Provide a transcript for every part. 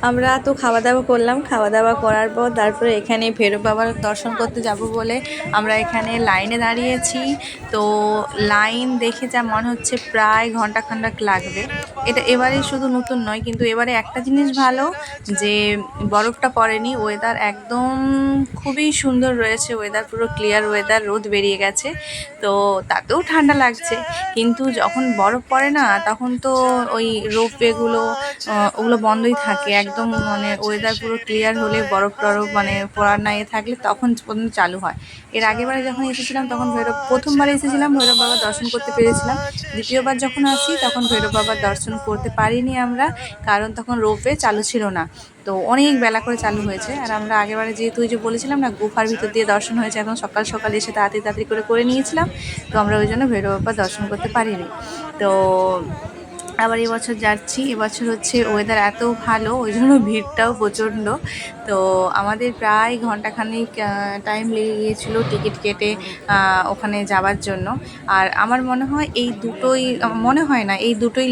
আমরা তো খাওয়া দাওয়া করলাম, খাওয়া দাওয়া করার পর তারপরে এখানে ভৈরব বাবার দর্শন করতে যাব বলে আমরা এখানে লাইনে দাঁড়িয়েছি। তো লাইন দেখে যা মনে হচ্ছে প্রায় ঘন্টাখানেক লাগবে। এটা এবারে শুধু নতুন নয়, কিন্তু এবারে একটা জিনিস ভালো যে বরফটা পড়েনি, ওয়েদার একদম খুবই সুন্দর রয়েছে, ওয়েদার পুরো ক্লিয়ার ওয়েদার, রোদ বেরিয়ে গেছে, তো তাতেও ঠান্ডা লাগছে। কিন্তু যখন বরফ পড়ে না তখন তো ওই রোপওয়েগুলো ওগুলো বন্ধই থাকে একদম, মানে ওয়েদার পুরো ক্লিয়ার হলে বরফ টরফ মানে পড়ার না থাকলে তখন পর্যন্ত চালু হয়। এর আগেবারে যখন এসেছিলাম তখন প্রথমবার এসেছিলাম ভৈরব বাবার দর্শন করতে পেরেছিলাম, দ্বিতীয়বার যখন আসি তখন ভৈরব বাবার দর্শন করতে পারিনি আমরা, কারণ তখন রোপওয়ে চালু ছিল না। তো অনেক বেলা করে চালু হয়েছে, আর আমরা আগেবারে যেহেতু ওই যে বলেছিলাম না গুফার ভিতর দিয়ে দর্শন হয়েছে, একদম সকাল সকাল এসে তাড়াতাড়ি করে নিয়েছিলাম, তো আমরা ওই জন্য ভৈরব বাবার দর্শন করতে পারিনি। তো আবার এবছর যাচ্ছি, এবছর হচ্ছে ওয়েদার এত ভালো ওই জন্য ভিড়টাও প্রচণ্ড। তো আমাদের প্রায় ঘন্টাখানেক টাইম লেগে গিয়েছিলো টিকিট কেটে ওখানে যাওয়ার জন্য। আর আমার মনে হয় এই দুটোই, মনে হয় না এই দুটোই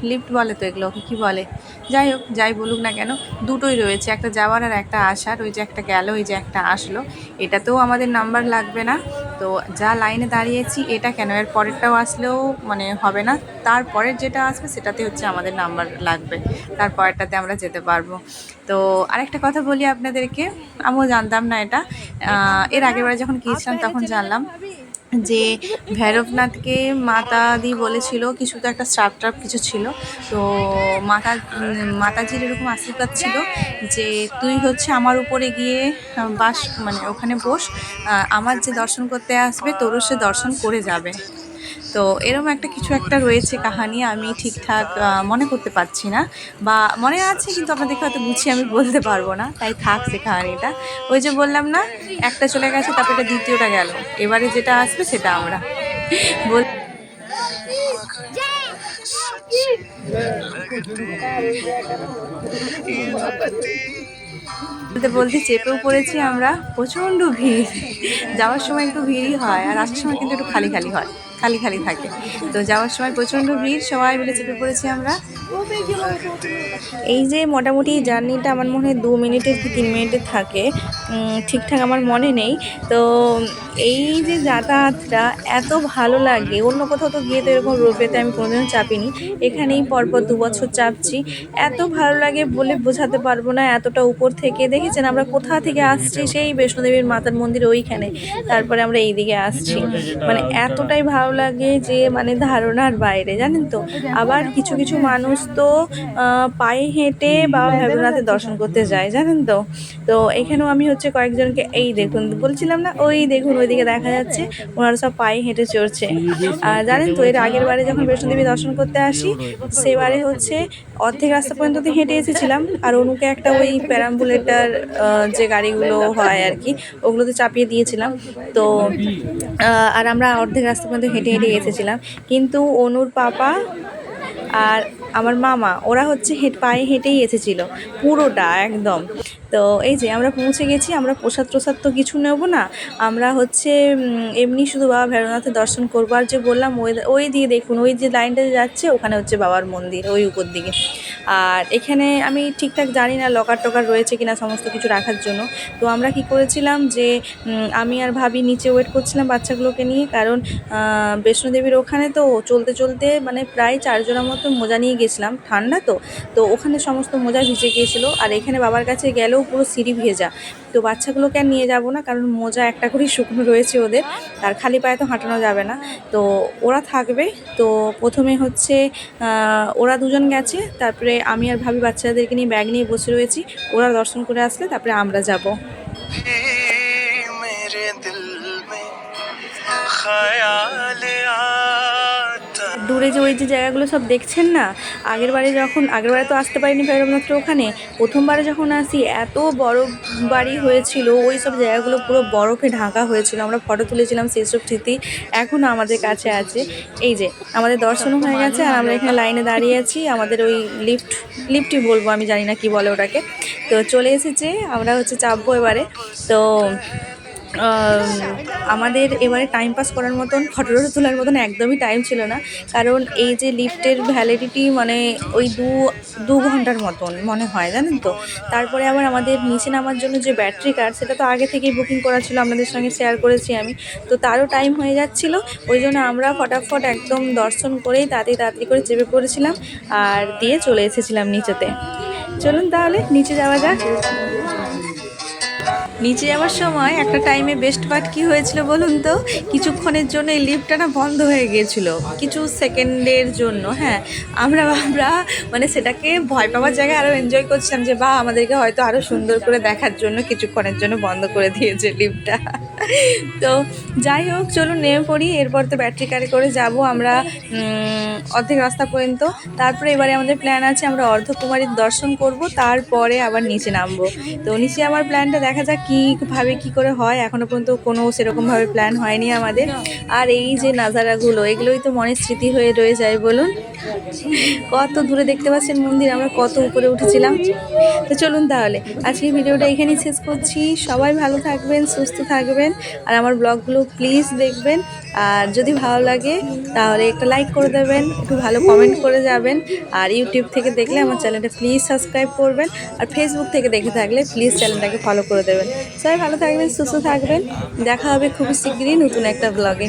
লিফট বলে তো, এগুলো কী বলে, যাই হোক যাই বলুক না কেন দুটোই রয়েছে, একটা যাওয়ার আর একটা আসার। ওই যে একটা গেল, ওই যে একটা আসলো, এটাতেও আমাদের নাম্বার লাগবে না। তো যা লাইনে দাঁড়িয়েছি এটা কেন, এর পরেরটাও আসলেও মানে হবে না, তারপরের যেটা আসবে সেটাতে হচ্ছে আমাদের নাম্বার লাগবে, তারপরেরটাতে আমরা যেতে পারবো। তো আরেকটা কথা বলি আপনাদেরকে, আমিও জানতাম না এটা, এর আগেরবার যখন গিয়েছিলাম তখন জানলাম যে ভৈরবনাথকে মাতাদি বলেছিল কিছু, তো একটা স্টাফ কিছু ছিল। তো মাতাজির এরকম আশীর্বাদ ছিল যে তুই হচ্ছে আমার উপরে গিয়ে বাস, মানে ওখানে বস, আমার যে দর্শন করতে আসবে তোরও সে দর্শন করে যাবে। তো এরকম একটা কিছু একটা রয়েছে কাহানি, আমি ঠিকঠাক মনে করতে পারছি না, বা মনে আছে কিন্তু আপনাদেরকে হয়তো গুছিয়ে আমি বলতে পারবো না, তাই থাক সে কাহানিটা। ওই যে বললাম না একটা চলে গেছে, তারপরে এটা দ্বিতীয়টা গেল, এবারে যেটা আসবে সেটা আমরা বল। বলতে বলতে চেপেও পড়েছি আমরা, প্রচণ্ড ভিড়, যাওয়ার সময় একটু ভিড়ই হয় আর আসার সময় কিন্তু একটু খালি খালি হয়, খালি খালি থাকে। তো যাওয়ার সময় প্রচণ্ড ভিড়, সবাই মিলে চেপে পড়েছি আমরা। এই যে মোটামুটি জার্নিটা আমার মনে হয় 2 মিনিটের কি 3 মিনিটের থাকে, ঠিকঠাক আমার মনে নেই। তো এই যে যাতায়াতটা এত ভালো লাগে, অন্য কোথাও তো গিয়ে তো এরকম রোপওয়েতে আমি কোনোদিনও চাপিনি, এখানেই পরপর 2 বছর চাপছি। এত ভালো লাগে বলে বোঝাতে পারবো না, এতটা উপর থেকে দেখেছেন আমরা কোথা থেকে আসছি, সেই বৈষ্ণোদেবীর মাতার মন্দির ওইখানে, তারপরে আমরা এই দিকে আসছি, মানে এতটাই ভালো লাগে যে মানে ধারণার বাইরে, জানেন তো। আবার কিছু কিছু মানুষ তো পায়ে হেঁটে বাবা ভৈরবনাথের দর্শন করতে যায়, জানেন তো। তো এখানেও আমি হচ্ছে কয়েকজনকে, এই দেখুন বলছিলাম না, ওই দেখুন ওইদিকে দেখা যাচ্ছে ওনারা সব পায়ে হেঁটে চড়ছে। আর জানেন তো এর আগের বারে যখন বৈষ্ণোদেবী দর্শন করতে আসি সেবারে হচ্ছে অর্ধেক রাস্তা পর্যন্ত তো হেঁটে এসেছিলাম, আর অনুকে একটা ওই প্যারাম্বুলেটার যে গাড়িগুলো হয় আর কি, ওগুলোতে চাপিয়ে দিয়েছিলাম। তো আর আমরা অর্ধেক রাস্তা পর্যন্ত হেঁটে হেঁটে এসেছিলাম, কিন্তু অনুর পাপা আর আমার মামা ওরা হচ্ছে পায়ে হেঁটেই এসেছিল পুরোটা একদম। তো এই যে আমরা পৌঁছে গেছি, আমরা প্রসাদ তো কিছু নেব না, আমরা হচ্ছে এমনি শুধু বাবা ভৈরবনাথের দর্শন করবো। আর যে বললাম ওই দিয়ে দেখুন, ওই যে লাইনটা যাচ্ছে ওখানে হচ্ছে বাবার মন্দির ওই উপর দিকে। আর এখানে আমি ঠিকঠাক জানি না লকার টকার রয়েছে কিনা সমস্ত কিছু রাখার জন্য। তো আমরা কি করেছিলাম যে আমি আর ভাবি নিচে ওয়েট করছিলাম বাচ্চাগুলোকে নিয়ে, কারণ বৈষ্ণোদেবীর ওখানে তো চলতে চলতে মানে প্রায় 4 জনের মতো মোজা নিয়ে গেছিলাম, ঠান্ডা তো, তো ওখানে সমস্ত মোজা ভিজে গিয়েছিলো। আর এখানে বাবার কাছে গেলেও পুরো সিঁড়ি ভেজা, তো বাচ্চাগুলোকে আর নিয়ে যাব না, কারণ মোজা একটা করেই শুকনো রয়েছে ওদের, আর খালি পায়ে তো হাঁটানো যাবে না, তো ওরা থাকবে। তো প্রথমে হচ্ছে ওরা দুজন গেছে, তারপরে আমি আর ভাবি বাচ্চাদেরকে নিয়ে ব্যাগ নিয়ে বসে রয়েছি, ওরা দর্শন করে আসলে তারপরে আমরা যাব। দূরে যে ওই যে জায়গাগুলো সব দেখছেন না, আগেরবারে তো আসতে পারিনি ভৈরবনাথের ওখানে, প্রথমবারে যখন আসি এত বরফ বাড়ি হয়েছিল, ওই সব জায়গাগুলো পুরো বরফে ঢাকা হয়েছিল, আমরা ফটো তুলেছিলাম, সেই সব স্মৃতি এখনও আমাদের কাছে আছে। এই যে আমাদের দর্শনও হয়ে গেছে, আর আমরা এখানে লাইনে দাঁড়িয়ে আছি, আমাদের ওই লিফটই বলবো, আমি জানি না কি বলে ওটাকে। তো চলে এসেছে, আমরা হচ্ছে চাপবো এবারে। তো আমাদের এবারে টাইম পাস করার মতন ফটো তোলার মতন একদমই টাইম ছিল না, কারণ এই যে লিফটের ভ্যালিডিটি মানে ওই দু ঘন্টার মতন মনে হয়, জানেন তো। তারপরে আবার আমাদের নিচে নামার জন্য যে ব্যাটারি কার, সেটা তো আগে থেকেই বুকিং করা ছিল, আপনাদের সঙ্গে শেয়ার করেছি আমি। তো তারও টাইম হয়ে যাচ্ছিলো, ওই জন্য আমরা ফটাফট একদম দর্শন করেই তাড়াতাড়ি করে চেপে পড়েছিলাম আর দিয়ে চলে এসেছিলাম নিচেতে। চলুন তাহলে নিচে যাওয়া যাক। নিচে যাওয়ার সময় একটা টাইমে বেস্ট পার্ট কী হয়েছিল বলুন তো, কিছুক্ষণের জন্য এই লিফটটা না বন্ধ হয়ে গিয়েছিলো, কিছু সেকেন্ডের জন্য। হ্যাঁ, আমরা মানে সেটাকে ভয় পাওয়ার জায়গায় আরও এনজয় করছিলাম যে বা আমাদেরকে হয়তো আরও সুন্দর করে দেখার জন্য কিছুক্ষণের জন্য বন্ধ করে দিয়েছে লিফটটা। তো যাই হোক, চলুন নেমে পড়ি। এরপর তো ব্যাটারি কারে করে যাব আমরা অর্ধেক রাস্তা পর্যন্ত। তারপরে এবারে আমাদের প্ল্যান আছে আমরা অর্ধকুমারীর দর্শন করব, তারপরে আবার নিচে নামবো। তো নিচে আমার প্ল্যানটা দেখা যাক কীভাবে কী করে হয়, এখনও পর্যন্ত কোনো সেরকমভাবে প্ল্যান হয়নি আমাদের। আর এই যে নাজারাগুলো, এগুলোই তো মনের স্মৃতি হয়ে রয়ে যায় বলুন। কত দূরে দেখতে পাচ্ছেন মন্দির, আমরা কত উপরে উঠেছিলাম। তো চলুন তাহলে আজকে ভিডিওটা এখানেই শেষ করছি। সবাই ভালো থাকবেন, সুস্থ থাকবেন, আর আমার ব্লগগুলো প্লিজ দেখবেন। আর যদি ভালো লাগে তাহলে একটা লাইক করে দেবেন, একটু ভালো কমেন্ট করে যাবেন। আর ইউটিউব থেকে দেখলে আমার চ্যানেলটা প্লিজ সাবস্ক্রাইব করবেন, আর ফেসবুক থেকে দেখে থাকলে প্লিজ চ্যানেলটাকে ফলো করে দেবেন। সবাই ভালো থাকবেন, সুস্থ থাকবেন, দেখা হবে খুবই শিগগিরই নতুন একটা ব্লগে।